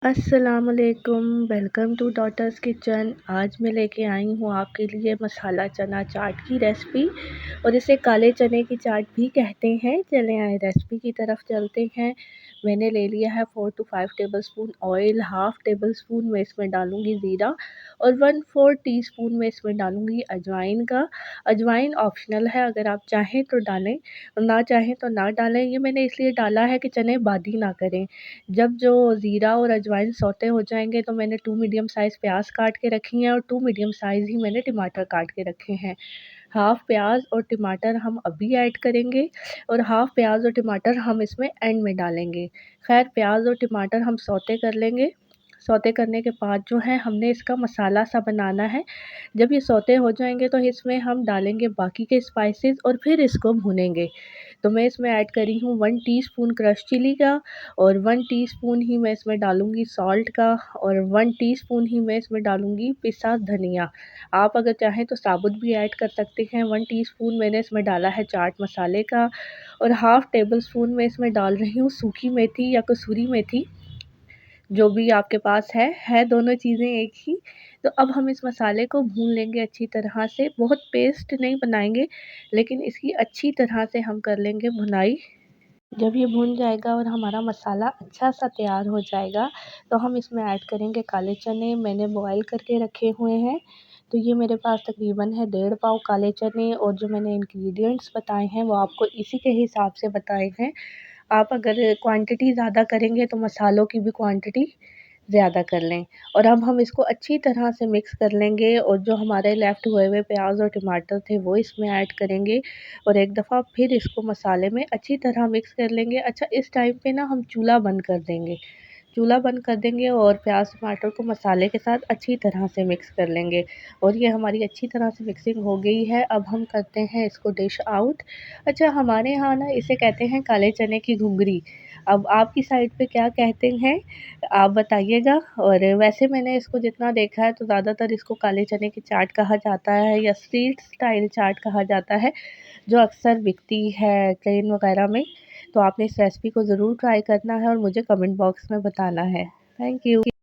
अस्सलामुअलैकुम, welcome two daughters kitchen. आज मैं लेके आई हूँ आपके लिए मसाला चना चाट की रेसिपी और इसे काले चने की चाट भी कहते हैं। चलें आए रेसिपी की तरफ चलते हैं। मैंने ले लिया है 4 to 5 tablespoon oil, half tablespoon मैं इसमें डालूँगी ज़ीरा और 1/4 टीस्पून मैं इसमें डालूँगी अजवाइन का। अजवाइन ऑप्शनल है, अगर आप चाहें तो डालें, ना चाहें तो ना डालें। ये मैंने इसलिए डाला है कि चने बादी ना करें। जब जो ज़ीरा और अजवाइन सौते हो जाएँगे तो मैंने 2 मीडियम साइज़ प्याज़ काट के रखी हैं और 2 मीडियम साइज़ ही मैंने टमाटर काट के रखे हैं। हाफ़ प्याज़ और टमाटर हम अभी ऐड करेंगे और हाफ़ प्याज़ और टमाटर हम इसमें एंड में डालेंगे। ख़ैर प्याज़ और टमाटर हम सौते कर लेंगे। सौते करने के बाद जो है हमने इसका मसाला सा बनाना है। जब ये सौते हो जाएँगे तो इसमें हम डालेंगे बाकी के स्पाइसेस और फिर इसको भूनेंगे। तो मैं इसमें ऐड कर रही हूँ 1 टीस्पून क्रश चिली का और 1 टीस्पून ही मैं इसमें डालूँगी सॉल्ट का और 1 टीस्पून ही मैं इसमें डालूँगी पिसा धनिया। आप अगर चाहें तो साबुत भी ऐड कर सकते हैं। 1 टीस्पून मैंने इसमें डाला है चाट मसाले का और हाफ़ टेबल स्पून मैं इसमें डाल रही हूँ सूखी मेथी या कसूरी मेथी, जो भी आपके पास है दोनों चीज़ें एक ही। तो अब हम इस मसाले को भून लेंगे अच्छी तरह से, बहुत पेस्ट नहीं बनाएँगे, लेकिन इसकी अच्छी तरह से हम कर लेंगे भुनाई। जब ये भुन जाएगा और हमारा मसाला अच्छा सा तैयार हो जाएगा, तो हम इसमें ऐड करेंगे काले चने। मैंने बॉयल करके रखे हुए हैं, तो ये मेरे पास तकरीबन है 1.5 पाव काले चने और जो मैंने इंग्रेडिएंट्स बताए हैं वो आपको इसी के हिसाब से बताए हैं। आप अगर क्वांटिटी ज़्यादा करेंगे तो मसालों की भी क्वांटिटी ज़्यादा कर लें और अब हम इसको अच्छी तरह से मिक्स कर लेंगे और जो हमारे लेफ़्ट हुए हुए प्याज़ और टमाटर थे वो इसमें ऐड करेंगे और एक दफ़ा फिर इसको मसाले में अच्छी तरह मिक्स कर लेंगे। अच्छा, इस टाइम पे ना हम चूल्हा बंद कर देंगे। चूल्हा बंद कर देंगे और प्याज़ टमाटर को मसाले के साथ अच्छी तरह से मिक्स कर लेंगे और ये हमारी अच्छी तरह से मिक्सिंग हो गई है। अब हम करते हैं इसको डिश आउट। अच्छा, हमारे यहाँ ना इसे कहते हैं काले चने की घुंघरी। अब आपकी साइड पे क्या कहते हैं आप बताइएगा। और वैसे मैंने इसको जितना देखा है तो ज़्यादातर इसको काले चने की चाट कहा जाता है या स्ट्रीट स्टाइल चाट कहा जाता है, जो अक्सर बिकती है ट्रेन वगैरह में। तो आपने इस रेसिपी को ज़रूर ट्राई करना है और मुझे कमेंट बॉक्स में बताना है। Thank you.